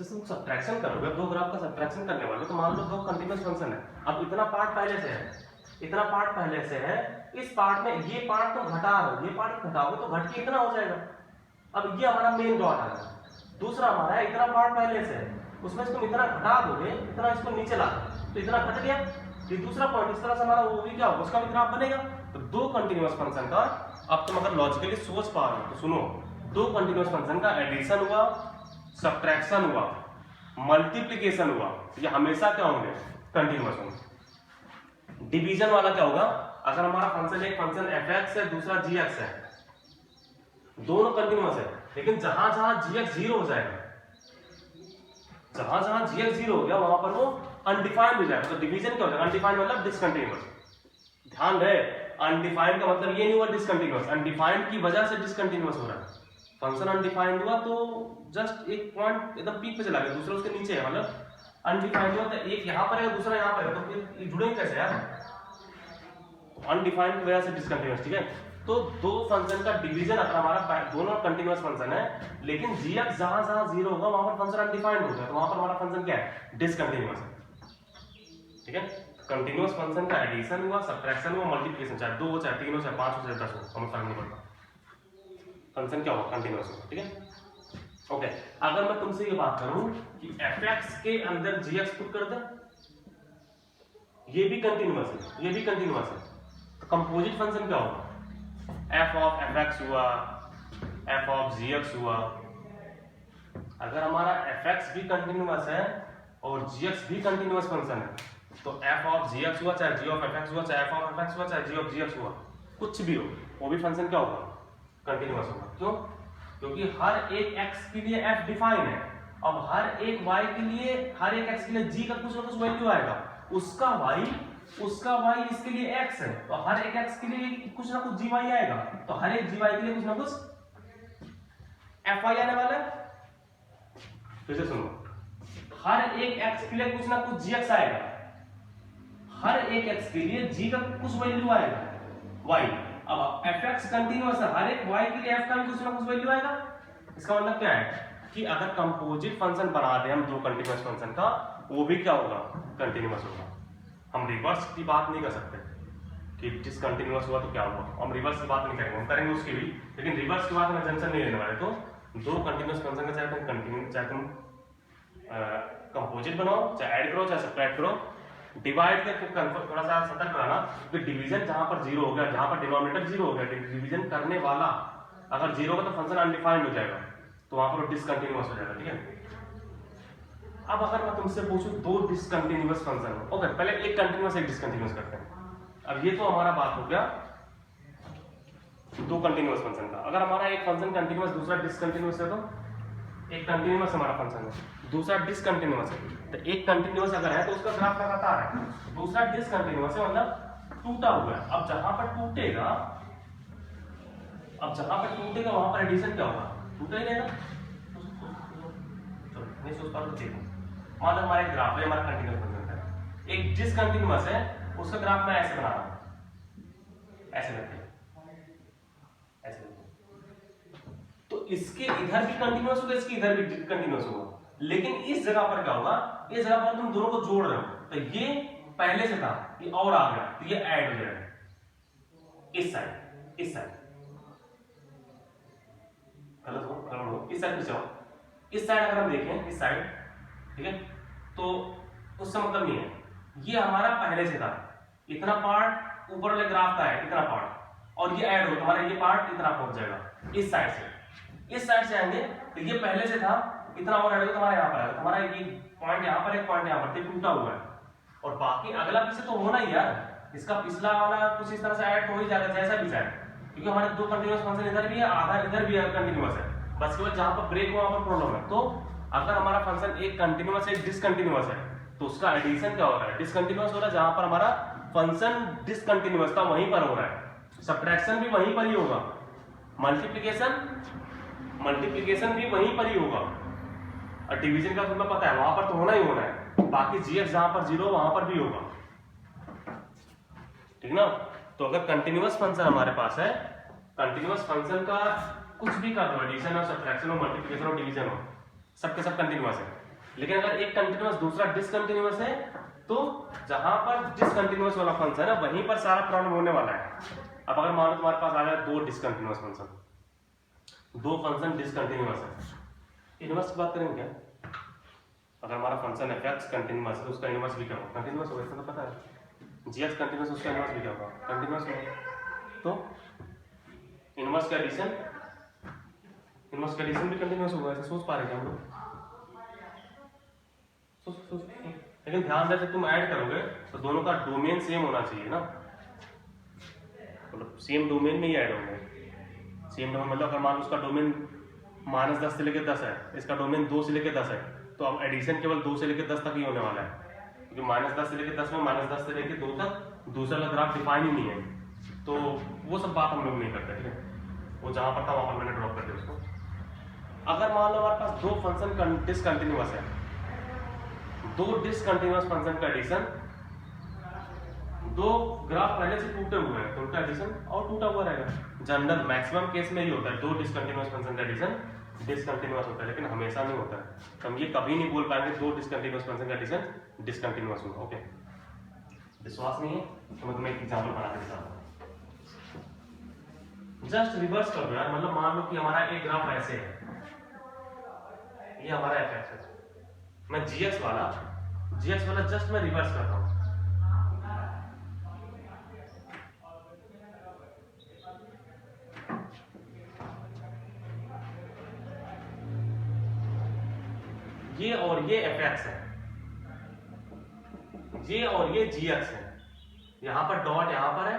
जैसे तुम सब्ट्रैक्शन करोगे, दो ग्राफ का सब्ट्रैक्शन करने वाले, तो मान लो दो कंटीन्यूअस फंक्शन है। अब इतना पार्ट पहले से है, इतना पार्ट पहले से है, इस पार्ट में ये पार्ट तो घटा रहे हो, ये पार्ट घटाओगे तो घट के इतना हो जाएगा। अब ये हमारा मेन डॉट आ गया। दूसरा हमारा है इतना पार्ट पहले से है, उसमें से तुम इतना घटा दोगे, इतना इसको नीचे ला दो तो इतना घट गया। ये दूसरा पॉइंट इस तरह से हमारा वो भी क्या होगा, उसका भी ग्राफ बनेगा। तो दो कंटीन्यूअस फंक्शन का, अब तुम अगर लॉजिकली सोच पा रहे हो तो सुनो, दो कंटीन्यूअस फंक्शन का एडिशन हुआ, सब्ट्रैक्शन हुआ, मल्टीप्लिकेशन हुआ, ये हमेशा क्या होंगे, कंटीन्यूअस होंगे। डिवीजन वाला क्या होगा, अगर हमारा फंक्शन एक फंक्शन fx है, दूसरा gx है, दोनों कंटीन्यूअस है, लेकिन जहां जहां gx 0 हो जाएगा, जहां जहां gx 0 हो गया वहां पर वो अनडिफाइंड हो जाएगा। तो डिवीजन क्या हो जाएगा, अनडिफाइंड मतलब डिसकंटीन्यूअस। ध्यान रहे, अनडिफाइंड का मतलब ये नहीं हुआ डिसकंटीन्यूअस, अनडिफाइंड की वजह से डिसकंटीन्यूअस हो रहा है। फंक्शन अनडिफाइंड हुआ तो जस्ट एक पॉइंट एकदम पीक पे चला गया, दूसरा उसके नीचे है, मतलब अनडिफाइंड हुआ तो एक यहां पर है, दूसरा यहां पर है, तो फिर ये जुड़ेंगे कैसे यार। अनडिफाइंड की वजह से डिसकंटीन्यूअस, ठीक है। तो दो फंक्शन का डिवीजन, अगर हमारा दोनों कंटीन्यूअस फंक्शन है, लेकिन gx जहां जहां 0 होगा वहां पर फंक्शन अनडिफाइंड होगा, तो वहां पर हमारा फंक्शन क्या है, डिसकंटीन्यूअस है, ठीक है। कंटीन्यूअस फंक्शन का एडिशन हुआ, सब्ट्रैक्शन हुआ, मल्टीप्लिकेशन, चाहे 2 हो, चाहे 3 हो, चाहे 5 हो, चाहे 10 हो, हमें फर्क नहीं पड़ता, फंक्शन क्या होगा, कंटीन्यूअस होगा, ठीक है। ओके, अगर मैं तुमसे ये बात करूं कि fx के अंदर gx पुट कर दे, ये भी कंटीन्यूअस है, ये भी कंटीन्यूअस है, तो कंपोजिट फंक्शन क्या होगा, f of fx हुआ, f of gx हुआ। अगर हमारा fx भी कंटीन्यूअस है और gx भी कंटीन्यूअस फंक्शन है, तो f of gx हुआ, चाहे g of fx हुआ, चाहे f of fx हुआ, चाहे g of gx हुआ, कुछ भी हो, वो भी फंक्शन क्या होगा, कंटीन्यूअस होगा। क्यों? क्योंकि हर एक x के लिए f डिफाइन है, अब हर एक y के लिए, हर एक x के लिए g का कुछ ना कुछ वैल्यू आएगा, उसका y इसके लिए x है, तो हर एक x के लिए कुछ ना कुछ gy आएगा, तो हर एक gy के लिए कुछ ना कुछ fy आने वाला है। फिर से सुनो, हर एक x के लिए कुछ ना कुछ gx आएगा, हर एक x के लिए g का कुछ वैल्यू आएगा y। अब fx कंटीन्यूअस है, हर एक y के लिए f का भी कुछ ना कुछ वैल्यू आएगा। इसका मतलब क्या है कि अगर कंपोजिट फंक्शन बना दे हम दो कंटीन्यूअस फंक्शन का, वो भी क्या होगा, कंटीन्यूअस होगा। हम रिवर्स की बात नहीं कर सकते कि डिसकंटीन्यूअस हुआ तो क्या हुआ, हम रिवर्स की बात नहीं करेंगे, हम करेंगे उसकी भी, लेकिन रिवर्स की बात में टेंशन नहीं लेने वाले। तो दो कंटीन्यूअस फंक्शन का चाहे तुम कंटीन्यू, चाहे तुम कंपोजिट बनाओ, चाहे ऐड करो, चाहे सब्ट्रैक्ट करो, डिवाइड करके थोड़ा सा सतर्क रहना कि डिवीजन जहां पर 0 हो गया, जहां पर डिनोमिनेटर 0 हो गया, डिवीजन करने वाला अगर 0 होगा तो फंक्शन अनडिफाइंड हो जाएगा, तो वहां पर डिसकंटीन्यूअस हो जाएगा, ठीक है। अब अगर मैं तुमसे पूछूं दो डिसकंटीन्यूअस फंक्शन हो, ओके, पहले एक कंटीन्यूअस एक डिसकंटीन्यूअस करते हैं। अब ये तो हमारा बात हो गया दो कंटीन्यूअस फंक्शन का। अगर हमारा एक फंक्शन कंटीन्यूअस दूसरा डिसकंटीन्यूअस है, तो एक कंटीन्यूअस हमारा फंक्शन है, दूसरा डिसकंटीन्यूअस है, तो एक कंटीन्यूअस अगर है तो उसका ग्राफ लगातार है, दूसरा डिसकंटीन्यूअस है मतलब टूटा हुआ है। अब जहां पर टूटेगा, वहां पर एडिशन क्या होगा, टूटा ही रहेगा। नहीं सोच पा रहे तो देखो, मान लो हमारा एक ग्राफ है, हमारा कंटीन्यूअस फंक्शन है, एक डिसकंटीन्यूअस है, उसका ग्राफ मैं ऐसे बना रहा हूं, ऐसे करके, ऐसे। तो इसके इधर भी कंटीन्यूअस होगा, इसके इधर भी कंटीन्यूअस होगा, लेकिन इस जगह पर क्या होगा, इस जगह पर तुम दोनों को जोड़ रहे हो, तो ये पहले से था, ये और आ गया, तो ये ऐड हो जाएगा इस साइड, इस साइड गलत हो, इस साइड पे जाओ, इस साइड अगर हम देखें, इस साइड, ठीक है, तो उससे मतलब नहीं है, ये हमारा पहले से था, इतना पार्ट ऊपर वाले ग्राफ का है, इतना पार्ट, और ये ऐड हो तो हमारा ये पार्ट इतना पहुंच जाएगा इस साइड से, इस साइड से आएंगे तो ये पहले से था, इतना और ऐड हो तो हमारा यहाँ पर आएगा, हमारा ये पॉइंट यहाँ पर, एक पॉइंट यहाँ पर, टूटा हुआ है, और बाकी अगला पीछे तो होना ही यार, इसका पिछला वाला कुछ इस तरह से ऐड हो ही जाएगा, जैसा भी जाए, क्योंकि हमारे दो कंटीन्यूअस फंक्शन इधर भी है, आधा इधर भी है, कंटीन्यूअस है, बस केवल जहां पर ब्रेक हुआ वहां पर प्रॉब्लम है। तो अगर हमारा फंक्शन एक कंटीन्यूअस है, एक डिसकंटीन्यूअस है, तो उसका एडिशन क्या हो रहा है, डिसकंटीन्यूअस हो रहा है, जहां पर हमारा फंक्शन डिसकंटीन्यूअस था वहीं पर हो रहा है, सब्ट्रैक्शन भी वहीं पर ही होगा, मल्टीप्लिकेशन भी वहीं पर ही होगा, और डिवीजन का तुम्हें पता है वहां पर तो होना ही होना है, बाकी gx जहां पर 0 वहां पर भी होगा, ठीक ना। तो अगर कंटीन्यूअस फंक्शन हमारे पास है, कंटीन्यूअस फंक्शन का कुछ भी कर दो, एडिशन हो, सब्ट्रैक्शन हो, मल्टीप्लिकेशन हो, डिवीजन हो, सबके सब कंटीन्यूअस है, लेकिन अगर एक कंटिन्यूअस दूसरा डिसकंटिन्यूअस है तो जहां पर डिसकंटिन्यूअस वाला फंक्शन है वहीं पर सारा प्रॉब्लम होने वाला है। अब अगर मान लो तुम्हारे पास आ जाए दो डिसकंटिन्यूअस फंक्शन, दो फंक्शन डिसकंटिन्यूअस है, इनवर्स की बात करेंगे क्या? अगर हमारा फंक्शन है f कंटिन्यूअस है तो उसका इनवर्स भी क्या होगा? कंटिन्यूअस होगा, इसका तो पता है। g कंटिन्यूअस, उसका इनवर्स भी क्या होगा? कंटिन्यूअस होगा। तो इनवर्स का एडिशन, इनवर्स का एडिशन भी कंटिन्यूअस होगा। ऐसे सोच पा रहे हैं हम लोग? सोच। लेकिन ध्यान रहे तुम ऐड करोगे तो दोनों का डोमेन सेम होना चाहिए ना, मतलब सेम डोमेन में ही ऐड होंगे। सेम डोमेन मतलब अगर मान लो उसका डोमेन -10 से लेकर 10 है, इसका डोमेन 2 से लेकर 10 है, तो अब एडिशन केवल 2 से लेकर 10 तक ही होने वाला है, क्योंकि -10 से लेकर 10 में -10 से लेकर 2 तक दूसरा वाला ग्राफ डिफाइन ही नहीं है। तो वो सब बात हम लोग नहीं करते, ठीक है। वो जहां पर था वहां पर मैंने ड्रॉप कर दिया उसको। अगर मान लो हमारे पास दो फंक्शन डिसकंटिन्यूअस है, दो डिसकंटिन्यूअस फंक्शन का एडिशन, दो ग्राफ पहले से टूटे हुए हैं तो उनका एडिशन और टूटा हुआ रहेगा। जनरल मैक्सिमम केस में ही होता है, दो डिसकंटिन्यूअस फंक्शन का एडिशन डिसकंटिन्यूअस होता है, लेकिन हमेशा नहीं होता है। तो हम ये कभी नहीं बोल पाएंगे दो डिसकंटिन्यूअस फंक्शन का एडिशन डिसकंटिन्यूअस होगा। ओके, विश्वास नहीं है तो मैं तुम्हें एक एग्जांपल बना के दिखाता हूं। जस्ट रिवर्स कर दो यार, मतलब मान लो कि हमारा एक ग्राफ ऐसे है, ये हमारा एफ है, मैं जीएस वाला जस्ट मैं रिवर्स करता हूं। ये और ये एफ एक्स है, ये और ये जी एक्स है, यहां पर डॉट यहां पर है